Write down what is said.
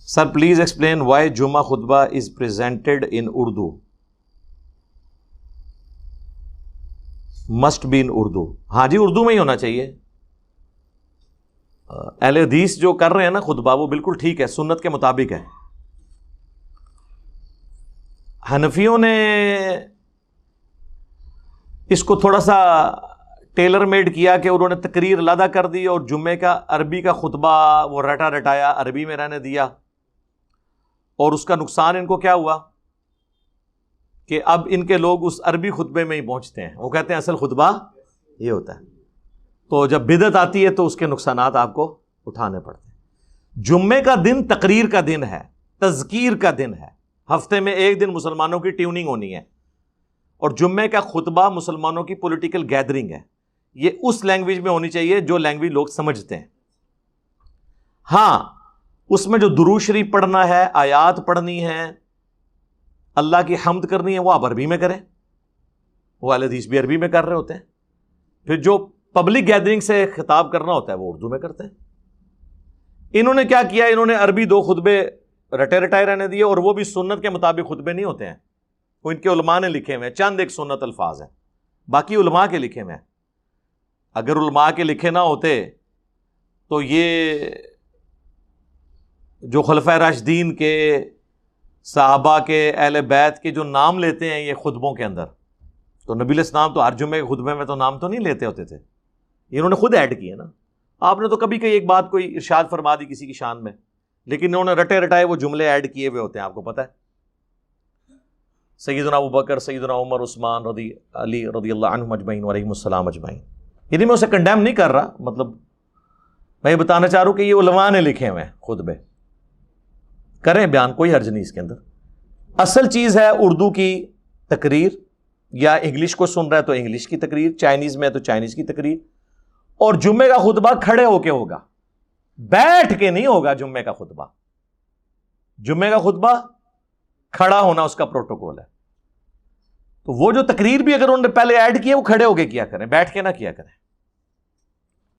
Sir, please explain why Jummah khutbah is presented in Urdu. Must be in Urdu. ہاں جی اردو میں ہی ہونا چاہیے. اہل حدیث جو کر رہے ہیں نا خطبہ وہ بالکل ٹھیک ہے, سنت کے مطابق ہے. حنفیوں نے اس کو تھوڑا سا ٹیلر میڈ کیا کہ انہوں نے تقریر علیحدہ کر دی اور جمعے کا عربی کا خطبہ وہ رٹا رٹایا عربی میں رہنے دیا, اور اس کا نقصان ان کو کیا ہوا کہ اب ان کے لوگ اس عربی خطبے میں ہی پہنچتے ہیں. وہ کہتے ہیں اصل خطبہ یہ ہوتا ہے. تو جب بدعت آتی ہے تو اس کے نقصانات آپ کو اٹھانے پڑتے ہیں. جمعے کا دن تقریر کا دن ہے, تذکیر کا دن ہے. ہفتے میں ایک دن مسلمانوں کی ٹیوننگ ہونی ہے, اور جمعے کا خطبہ مسلمانوں کی پولیٹیکل گیدرنگ ہے. یہ اس لینگویج میں ہونی چاہیے جو لینگویج لوگ سمجھتے ہیں. ہاں اس میں جو درود شریف پڑھنا ہے, آیات پڑھنی ہے, اللہ کی حمد کرنی ہے, وہ آپ عربی میں کریں. وہ اہل حدیث بھی عربی میں کر رہے ہوتے ہیں. پھر جو پبلک گیدرنگ سے خطاب کرنا ہوتا ہے وہ اردو میں کرتے ہیں. انہوں نے کیا کیا, انہوں نے عربی دو خطبے رٹے رٹائے رہنے دیے, اور وہ بھی سنت کے مطابق خطبے نہیں ہوتے ہیں. وہ ان کے علماء نے لکھے ہوئے ہیں, چند ایک سنت الفاظ ہیں, باقی علماء کے لکھے ہوئے ہیں. اگر علماء کے لکھے نہ ہوتے تو یہ جو خلفائے راشدین کے, صحابہ کے, اہل بیت کے جو نام لیتے ہیں یہ خطبوں کے اندر, تو نبی علیہ السلام تو ہر جمعے کے خطبے میں تو نام تو نہیں لیتے ہوتے تھے, انہوں نے خود ایڈ کیے نا. آپ نے تو کبھی کہیں ایک بات کوئی ارشاد فرما دی کسی کی شان میں, لیکن انہوں نے رٹے رٹائے وہ جملے ایڈ کیے ہوئے ہوتے ہیں, آپ کو پتہ ہے. سیدنا ابو بکر, سیدنا عمر, عثمان علی رضی اللہ عنہم اجمعین وعلیہم السلام اجمعین. یعنی میں اسے کنڈیم نہیں کر رہا, مطلب میں یہ بتانا چاہ رہا ہوں کہ یہ علماء نے لکھے ہوئے ہیں خطبے, کریں بیان, کوئی حرج نہیں اس کے اندر. اصل چیز ہے اردو کی تقریر, یا انگلش کو سن رہا ہے تو انگلش کی تقریر, چائنیز میں تو چائنیز کی تقریر. اور جمعے کا خطبہ کھڑے ہو کے ہوگا, بیٹھ کے نہیں ہوگا. جمعے کا خطبہ کھڑا ہونا اس کا پروٹوکول ہے. تو وہ جو تقریر بھی اگر انہوں نے پہلے ایڈ کی ہے وہ کھڑے ہو کے کیا کریں, بیٹھ کے نہ کیا کریں.